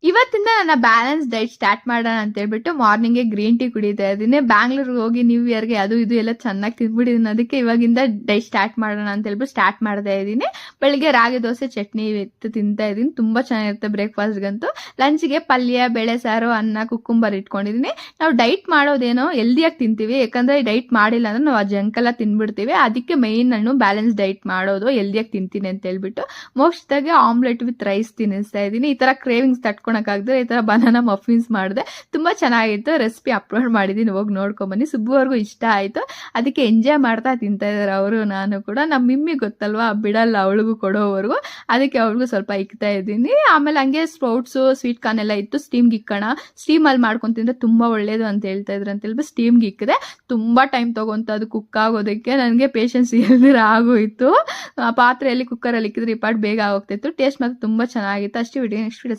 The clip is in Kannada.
ಇವತ್ತಿಂದ ನನ್ನ ಬ್ಯಾಲೆನ್ಸ್ ಡೈಟ್ ಸ್ಟಾರ್ಟ್ ಮಾಡೋಣ ಅಂತ ಹೇಳ್ಬಿಟ್ಟು ಮಾರ್ನಿಂಗ್ಗೆ ಗ್ರೀನ್ ಟೀ ಕುಡಿತಾ ಇದ್ದೀನಿ. ಬ್ಯಾಂಗ್ಳೂರ್ಗೆ ಹೋಗಿ ನ್ಯೂ ಇಯರ್ಗೆ ಅದು ಇದು ಎಲ್ಲ ಚೆನ್ನಾಗಿ ತಿಂದ್ಬಿಟ್ಟಿದ್ದೀನಿ. ಅದಕ್ಕೆ ಇವಾಗಿಂದ ಡೈಟ್ ಸ್ಟಾರ್ಟ್ ಮಾಡೋಣ ಅಂತ ಹೇಳ್ಬಿಟ್ಟು ಸ್ಟಾರ್ಟ್ ಮಾಡ್ತಾ ಇದ್ದೀನಿ. ಬೆಳಿಗ್ಗೆ ರಾಗಿ ದೋಸೆ ಚಟ್ನಿ ಇತ್ತು ತಿಂತಾ ಇದ್ದೀನಿ. ತುಂಬಾ ಚೆನ್ನಾಗಿರುತ್ತೆ ಬ್ರೇಕ್ಫಾಸ್ಟ್ಗಂತೂ. ಲಂಚ್ಗೆ ಪಲ್ಯ, ಬೇಳೆ ಸಾರು, ಅನ್ನ, ಕುಕ್ಕುಂಬರ್ ಇಟ್ಕೊಂಡಿದ್ದೀನಿ. ನಾವು ಡೈಟ್ ಮಾಡೋದೇನೋ ಹೆಲ್ದಿಯಾಗಿ ತಿಂತೀವಿ, ಯಾಕಂದ್ರೆ ಡೈಟ್ ಮಾಡಿಲ್ಲ ಅಂದ್ರೆ ನಾವು ಆ ಜಂಕ್ ಎಲ್ಲ ತಿನ್ಬಿಡ್ತೀವಿ. ಅದಕ್ಕೆ ಮೈನ್ ನಾನು ಬ್ಯಾಲೆನ್ಸ್ ಡೈಟ್ ಮಾಡೋದು, ಹೆಲ್ದಿಯಾಗಿ ತಿಂತೀನಿ ಅಂತ ಹೇಳ್ಬಿಟ್ಟು ಮೋಸ್ಟಾಗಿ ಆಮ್ಲೆಟ್ ವಿತ್ ರೈಸ್ ತಿನ್ನಿಸ್ತಾ ಇದ್ದೀನಿ. ಈ ತರ ಕ್ರೇವಿಂಗ್ಸ್ ತಟ್ಕೊಳಕ್ಕಾಗದೆ ಈ ತರ ಬನಾನಾ ಮಫಿನ್ಸ್ ಮಾಡಿದೆ. ತುಂಬಾ ಚೆನ್ನಾಗಿತ್ತು. ರೆಸಿಪಿ ಅಪ್ಲೋಡ್ ಮಾಡಿದ್ದೀನಿ, ಹೋಗಿ ನೋಡ್ಕೊಂಬನ್ನಿ. ಸುಬ್ಬುವರೆಗೂ ಇಷ್ಟ ಆಯ್ತು, ಅದಕ್ಕೆ ಎಂಜಾಯ್ ಮಾಡ್ತಾ ತಿಂತಾ ಇದಾರೆ ಅವರು. ನಾನು ಕೂಡ ನಮ್ಮ ಮಿಮ್ಮಿ ಗೊತ್ತಲ್ವಾ, ಬಿಡಲ್ಲ ಅವಳಿಗೂ ಕೊಡೋವರೆಗೂ, ಅದಕ್ಕೆ ಅವಳಿಗೂ ಸ್ವಲ್ಪ ಇಕ್ತಾ ಇದ್ದೀನಿ. ಆಮೇಲೆ ಹಂಗೆ ಸ್ಪ್ರೌಟ್ಸು, ಸ್ವೀಟ್ ಕಾರ್ನ್ ಎಲ್ಲ ಇತ್ತು. ಸ್ಟೀಮ್ಗೆ ಇಕ್ಕೋಣ, ಸ್ಟೀಮಲ್ಲಿ ಮಾಡ್ಕೊಂಡು ತಿಂದ್ರೆ ತುಂಬಾ ಒಳ್ಳೇದು ಅಂತ ಹೇಳ್ತಾ ಇದ್ರು ಅಂತ ಹೇಳ್ಬಿಟ್ಟು ಸ್ಟೀಮ್ಗೆ ಇಕ್ಕಿದೆ. ತುಂಬಾ ಟೈಮ್ ತಗೊಂತ ಅದು ಕುಕ್ ಆಗೋದಕ್ಕೆ. ನನಗೆ ಪೇಷನ್ಸ್ ಇಲ್ದಿರ ಆಗೋಯ್ತು. ಪಾತ್ರೆಯಲ್ಲಿ ಕುಕ್ಕರಲ್ಲಿ ಇಕ್ಕಿದ್ರೆ ಈ ಪಾಟ್ ಬೇಗ ಆಗೋಗ್ತಿತ್ತು. ಟೇಸ್ಟ್ ಮಾತ್ರ ತುಂಬಾ ಚೆನ್ನಾಗಿತ್ತು. ಅಷ್ಟೇ ವಿಡಿಯೋ. Next video